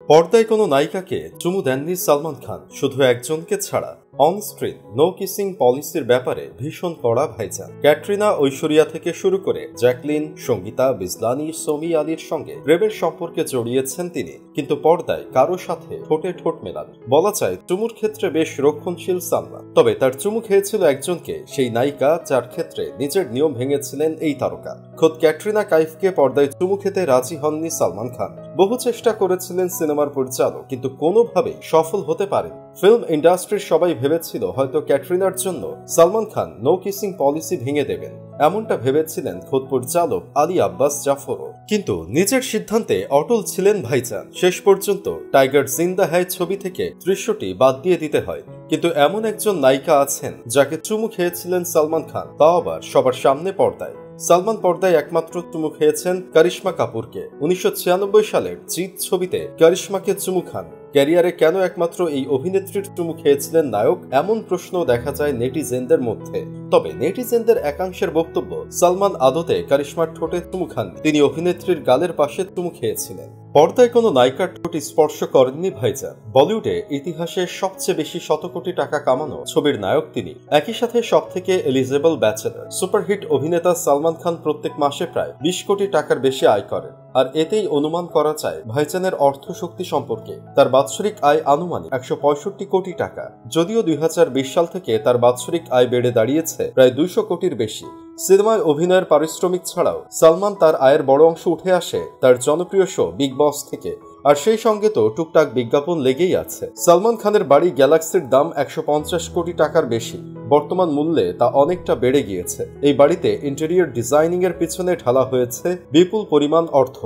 পর্দায় কোনো নায়িকাকে চুমু দেননি সালমান খান, শুধু একজনকে ছাড়া। অন স্ক্রিন নো কিসিং পলিসির ব্যাপারে ভীষণ কড়া ভাইজান। ক্যাটরিনা, ঐশ্বরিয়া থেকে শুরু করে জ্যাকলিন, সঙ্গীতা, বিজলানি, সমি আলীর সঙ্গে প্রেমের সম্পর্কে জড়িয়েছেন তিনি, কিন্তু পর্দায় কারো সাথে ঠোঁটে ঠোঁট মেলান। বলা যায় চুমুর ক্ষেত্রে বেশ রক্ষণশীল সালমান। তবে তার চুমু খেয়েছিল একজনকে, সেই নায়িকা যার ক্ষেত্রে নিজের নিয়ম ভেঙেছিলেন এই তারকা। খোদ ক্যাটরিনা কাইফকে পর্দায় চুমু খেতে রাজি হননি সালমান খান। বহু চেষ্টা করেছিলেন সিনেমার পরিচালক, কিন্তু কোনোভাবেই সফল হতে পারেন। ফিল্ম ইন্ডাস্ট্রির সবাই ভেবেছিল হয়তো ক্যাটরিনার জন্য Salman Khan no kissing policy ভেঙে দেবেন। এমনটা ভেবেছিলেন খোদ পরিচালক আলী আব্বাস জাফরও, কিন্তু নিজের সিদ্ধান্তে অটল ছিলেন ভাইজান। শেষ পর্যন্ত টাইগার জিন্দা হ্যায় ছবি থেকে দৃশ্যটি বাদ দিয়ে দিতে হয়। কিন্তু এমন একজন নায়িকা আছেন যাকে চুমু খেয়েছিলেন সালমান খান, তাও আবার সবার সামনে পর্দায়। সালমান পর্দায় একমাত্র চুমু খেয়েছেন করিশ্মা কাপুরকে। 1996 সালের জিত ছবিতে করিশ্মাকে চুমু খান। ক্যারিয়ারে কেন একমাত্র এই অভিনেত্রীর চুমু খেয়েছিলেন নায়ক, এমন প্রশ্ন দেখা যায় নেটিজেনদের মধ্যে। তবে নেটিজেনদের একাংশের বক্তব্য, সালমান আদতে করিশ্মার ঠোঁটে চুমু খান, তিনি অভিনেত্রীর গালের পাশে চুমু খেয়েছিলেন। পর্দায় কোনো নায়িকার ঠোঁট স্পর্শ করেননি ভাইজান। বলিউডে ইতিহাসে সবচেয়ে বেশি শতকোটি টাকা কামানো ছবির নায়ক তিনি। একই সাথে সবথেকে এলিজেবল ব্যাচেলর সুপারহিট অভিনেতা সালমান খান প্রত্যেক মাসে প্রায় 20 কোটি টাকার বেশি আয় করেন। আর এতেই অনুমান করা যায় ভাইজানের অর্থশক্তি সম্পর্কে। তার বাৎসরিক আয় আনুমানিক 165 কোটি টাকা। যদিও 2020 সাল থেকে তার বাৎসরিক আয় বেড়ে দাঁড়িয়েছে প্রায় 200 কোটির বেশি। সিনেমায় অভিনয়ের পারিশ্রমিক ছাড়াও সালমান তার আয়ের বড় অংশ উঠে আসে তার জনপ্রিয় শো বিগ বস থেকে। আর সেই সঙ্গে তো টুকটাক বিজ্ঞাপন লেগেই আছে। সালমান খানের বাড়ি গ্যালাক্সির দাম 150 কোটি টাকার বেশি। বর্তমান মূল্যে তা অনেকটা বেড়ে গিয়েছে। এই বাড়িতে ইন্টেরিয়র ডিজাইনিং এর পিছনে ঢালা হয়েছে বিপুল পরিমাণ অর্থ।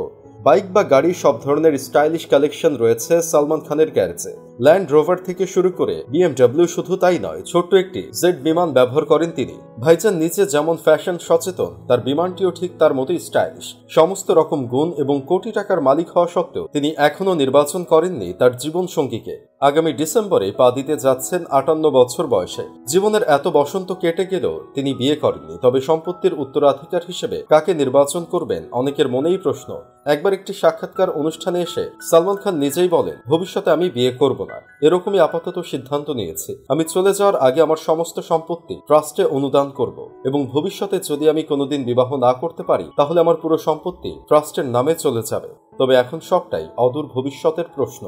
বাইক বা গাড়ি সব ধরনের স্টাইলিশ কালেকশন রয়েছে সালমান খানের গ্যারেজে। ল্যান্ড রোভার থেকে শুরু করে BMW, শুধু তাই নয়, ছোট্ট একটি জেট বিমান ব্যবহার করেন তিনি। ভাইজান নিজে যেমন ফ্যাশন সচেতন, তার বিমানটিও ঠিক তার মতোই স্টাইলিশ। সমস্ত রকম গুণ এবং কোটি টাকার মালিক হওয়া সত্ত্বেও তিনি এখনো নির্বাচন করেননি তার জীবন সঙ্গীকে। আগামী ডিসেম্বরে পা দিতে যাচ্ছেন 58 বছর বয়সে। জীবনের এত বসন্ত কেটে গেলেও তিনি বিয়ে করেননি। তবে সম্পত্তির উত্তরাধিকার হিসেবে কাকে নির্বাচন করবেন, অনেকের মনেই প্রশ্ন। একবার একটি সাক্ষাৎকার অনুষ্ঠানে এসে সালমান খান নিজেই বলেন, ভবিষ্যতে আমি বিয়ে করব না, এরকমই আপাতত সিদ্ধান্ত নিয়েছি। আমি চলে যাওয়ার আগে আমার সমস্ত সম্পত্তি ট্রাস্টে অনুদান করব, এবং ভবিষ্যতে যদি আমি কোনোদিন বিবাহ না করতে পারি তাহলে আমার পুরো সম্পত্তি ট্রাস্টের নামে চলে যাবে। তবে এখন সবটাই অদূর ভবিষ্যতের প্রশ্ন।